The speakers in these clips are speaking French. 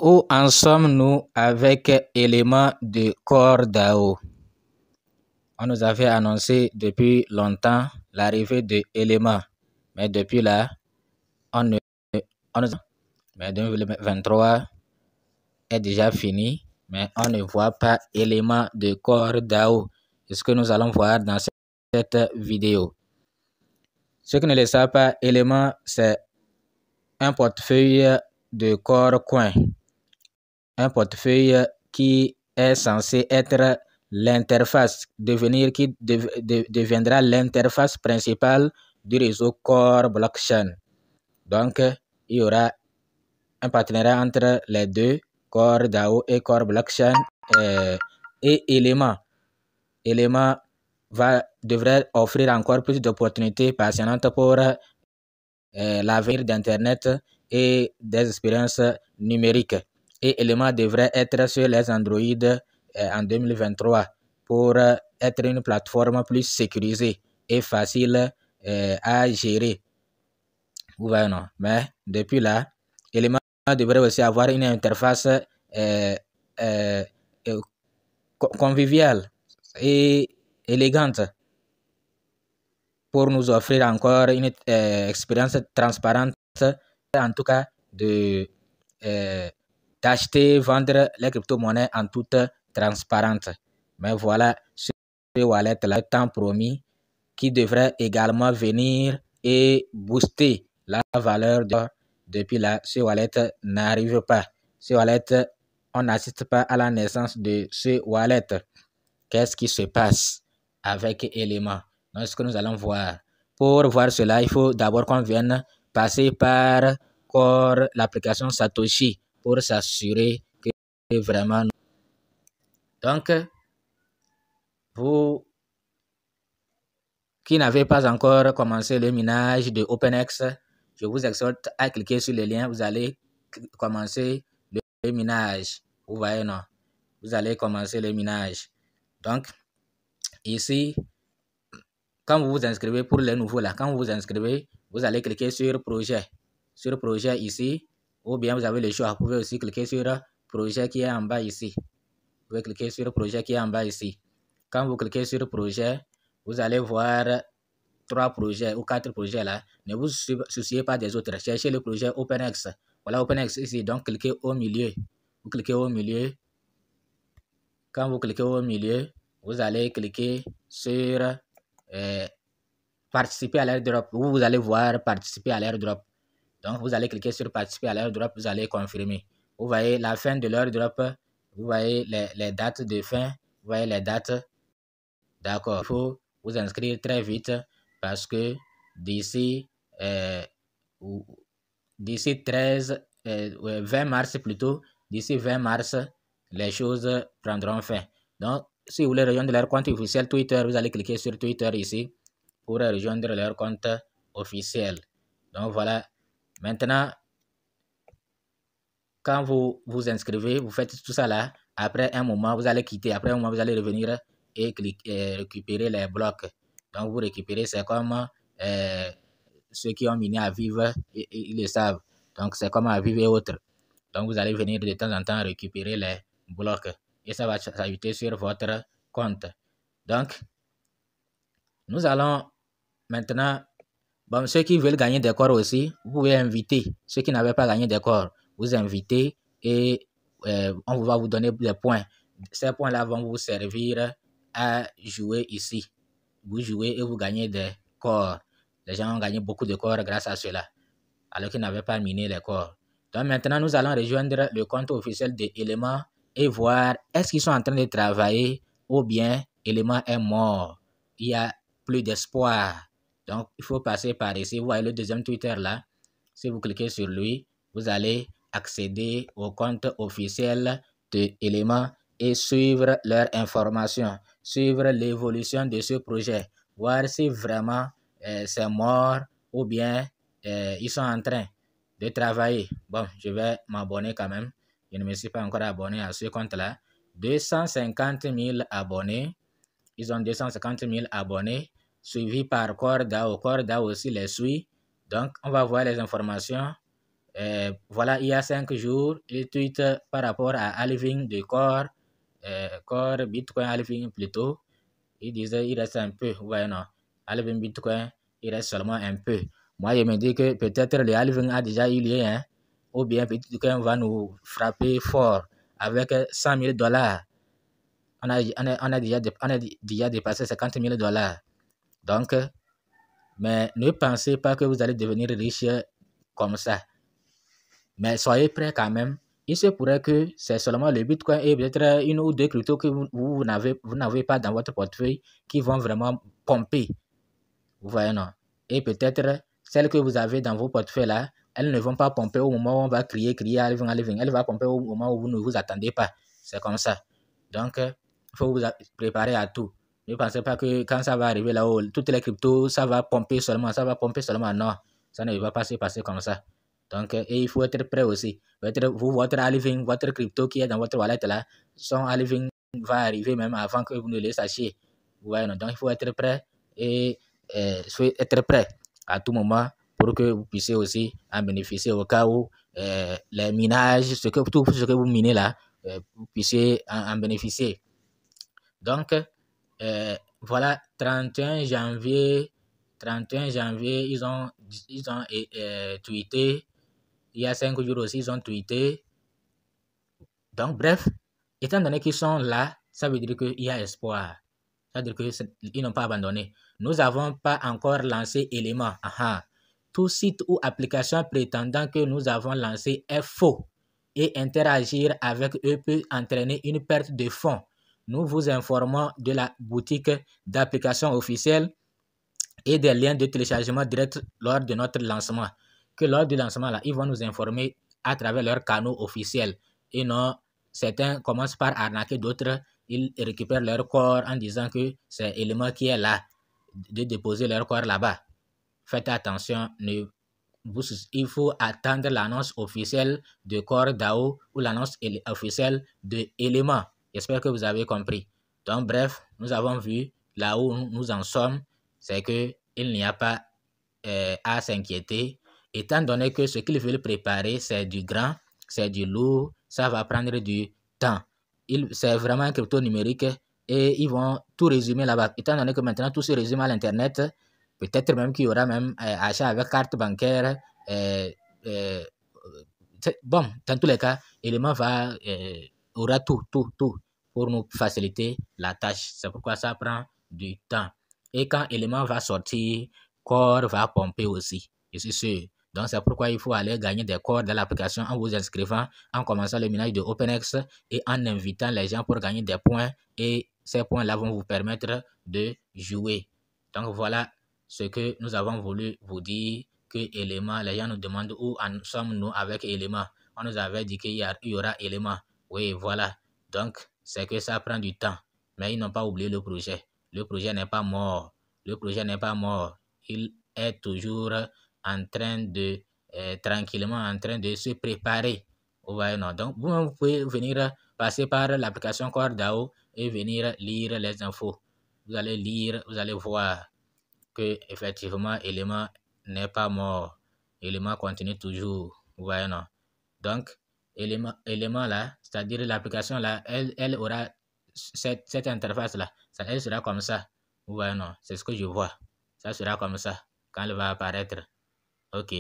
Où en sommes-nous avec éléments de corps DAO? On nous avait annoncé depuis longtemps l'arrivée de éléments, mais depuis là, mais 2023 est déjà fini, mais on ne voit pas éléments de corps DAO. C'est ce que nous allons voir dans cette vidéo. Ceux qui ne le savent pas, élément, c'est un portefeuille de corps coin. Un portefeuille qui est censé être l'interface, qui deviendra l'interface principale du réseau Core Blockchain. Donc, il y aura un partenariat entre les deux, Core DAO et Core Blockchain, et Element. Element devrait offrir encore plus d'opportunités passionnantes pour l'avenir d'Internet et des expériences numériques. Et Element devrait être sur les Android en 2023 pour être une plateforme plus sécurisée et facile à gérer. Vous voyez, non? Mais depuis là, Element devrait aussi avoir une interface conviviale et élégante pour nous offrir encore une expérience transparente, en tout cas d'acheter, vendre les crypto-monnaies en toute transparence. Mais voilà ce wallet-là, tant promis, qui devrait également venir et booster la valeur d'or. Depuis là, ce wallet n'arrive pas. Ce wallet, on n'assiste pas à la naissance de ce wallet. Qu'est-ce qui se passe avec Element? Donc, ce que nous allons voir. Pour voir cela, il faut d'abord qu'on vienne passer par l'application Satoshi pour s'assurer que vraiment... Donc, vous qui n'avez pas encore commencé le minage de OpenX, je vous exhorte à cliquer sur le lien. Vous allez commencer le minage. Vous voyez, non? Vous allez commencer le minage. Donc, ici, quand vous vous inscrivez pour les nouveaux là, quand vous vous inscrivez, vous allez cliquer sur projet. Sur projet ici, ou bien vous avez le choix. Vous pouvez aussi cliquer sur projet qui est en bas ici. Vous pouvez cliquer sur projet qui est en bas ici. Quand vous cliquez sur projet, vous allez voir 3 projets ou 4 projets là. Ne vous souciez pas des autres. Cherchez le projet OpenX. Voilà OpenX ici. Donc, cliquez au milieu. Vous cliquez au milieu. Quand vous cliquez au milieu, vous allez cliquer sur participer à l'airdrop. Vous allez voir participer à l'airdrop. Donc, vous allez cliquer sur participer à l'airdrop. Vous allez confirmer. Vous voyez la fin de l'airdrop. Vous voyez les dates de fin. Vous voyez les dates. D'accord. Il faut vous inscrire très vite parce que d'ici 20 mars plutôt, d'ici 20 mars, les choses prendront fin. Donc, si vous voulez rejoindre leur compte officiel Twitter, vous allez cliquer sur Twitter ici pour rejoindre leur compte officiel. Donc, voilà. Maintenant, quand vous vous inscrivez, vous faites tout ça là. Après un moment, vous allez quitter. Après un moment, vous allez revenir et récupérer les blocs. Donc, vous récupérez, c'est comme ceux qui ont miné à vivre, ils le savent. Donc, c'est comme à vivre et autres. Donc, vous allez venir de temps en temps récupérer les blocs. Et ça va s'ajouter sur votre compte. Donc, nous allons maintenant... Bon, ceux qui veulent gagner des corps aussi, vous pouvez inviter. Ceux qui n'avaient pas gagné des corps, vous invitez et on va vous donner des points. Ces points-là vont vous servir à jouer ici. Vous jouez et vous gagnez des corps. Les gens ont gagné beaucoup de corps grâce à cela, alors qu'ils n'avaient pas miné les corps. Donc maintenant, nous allons rejoindre le compte officiel de Element et voir est-ce qu'ils sont en train de travailler ou bien Element est mort. Il n'y a plus d'espoir. Donc, il faut passer par ici. Vous voyez le deuxième Twitter là. Si vous cliquez sur lui, vous allez accéder au compte officiel de Element et suivre leurs informations, suivre l'évolution de ce projet, voir si vraiment c'est mort ou bien ils sont en train de travailler. Bon, je vais m'abonner quand même. Je ne me suis pas encore abonné à ce compte-là. 250 000 abonnés. Ils ont 250 000 abonnés, suivis par Core DAO. Core DAO aussi les suit. Donc, on va voir les informations Voilà, il y a 5 jours, il tweet par rapport à halving de Core, Core Bitcoin halving plutôt. Il disait il reste un peu, vous voyez non, halving Bitcoin, il reste seulement un peu. Moi, je me dis que peut-être le halving a déjà eu lieu, hein, ou bien Bitcoin va nous frapper fort avec 100 000 $. On a déjà dépassé 50 000 $. Donc, mais ne pensez pas que vous allez devenir riche comme ça. Mais soyez prêts quand même. Il se pourrait que c'est seulement le Bitcoin et peut-être une ou deux cryptos que vous n'avez pas dans votre portefeuille qui vont vraiment pomper. Vous voyez, non? Et peut-être celles que vous avez dans vos portefeuilles là, elles ne vont pas pomper au moment où on va crier, halving. Elle va pomper au moment où vous ne vous attendez pas. C'est comme ça. Donc, il faut vous préparer à tout. Ne pensez pas que quand ça va arriver là-haut, toutes les cryptos, ça va pomper seulement. Non, ça ne va pas se passer comme ça. Donc, et il faut être prêt aussi. Votre halving, votre crypto qui est dans votre wallet là, son halving va arriver même avant que vous ne le sachiez. Vous voyez, non? Donc, il faut être prêt et être prêt à tout moment pour que vous puissiez aussi en bénéficier au cas où les minages, tout ce que vous minez là, vous puissiez en bénéficier. Donc, voilà, 31 janvier, ils ont tweeté. Il y a 5 jours aussi, ils ont tweeté. Donc, bref, étant donné qu'ils sont là, ça veut dire qu'il y a espoir. Ça veut dire qu'ils n'ont pas abandonné. Nous n'avons pas encore lancé Élément. Tout site ou application prétendant que nous avons lancé est faux et interagir avec eux peut entraîner une perte de fonds. Nous vous informons de la boutique d'applications officielles et des liens de téléchargement direct lors de notre lancement. Que lors du lancement, là, ils vont nous informer à travers leurs canaux officiels. Et non, certains commencent par arnaquer d'autres. Ils récupèrent leur corps en disant que c'est Élément qui est là, de déposer leur corps là-bas. Faites attention, il faut attendre l'annonce officielle de Core DAO ou l'annonce officielle de Élément. J'espère que vous avez compris. Donc, bref, nous avons vu là où nous en sommes, c'est qu'il n'y a pas à s'inquiéter, étant donné que ce qu'ils veulent préparer, c'est du grand, c'est du lourd, ça va prendre du temps. C'est vraiment un crypto numérique et ils vont tout résumer là-bas. Étant donné que maintenant tout se résume à l'Internet, peut-être même qu'il y aura même achat avec carte bancaire. Bon, dans tous les cas, Élément aura tout pour nous faciliter la tâche. C'est pourquoi ça prend du temps. Et quand Élément va sortir, Core va pomper aussi, je suis sûr. Donc, c'est pourquoi il faut aller gagner des corps dans l'application en vous inscrivant, en commençant le minage de OpenX et en invitant les gens pour gagner des points. Et ces points-là vont vous permettre de jouer. Donc, voilà ce que nous avons voulu vous dire que Élément, les gens nous demandent où en sommes-nous avec Élément. On nous avait dit qu'il y aura Élément. Oui, voilà. Donc, c'est que ça prend du temps. Mais ils n'ont pas oublié le projet. Le projet n'est pas mort. Le projet n'est pas mort. Il est toujours en train de, tranquillement en train de se préparer. Vous voyez, non? Donc, vous pouvez venir passer par l'application Core DAO et venir lire les infos. Vous allez lire, vous allez voir que effectivement Élément n'est pas mort. Élément continue toujours. Vous voyez, non? Donc, Élément là, c'est-à-dire l'application là, elle aura cette interface là. Elle sera comme ça. Vous voyez, non? C'est ce que je vois. Ça sera comme ça quand elle va apparaître. Ok.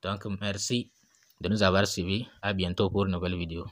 Donc, merci de nous avoir suivis. À bientôt pour une nouvelle vidéo.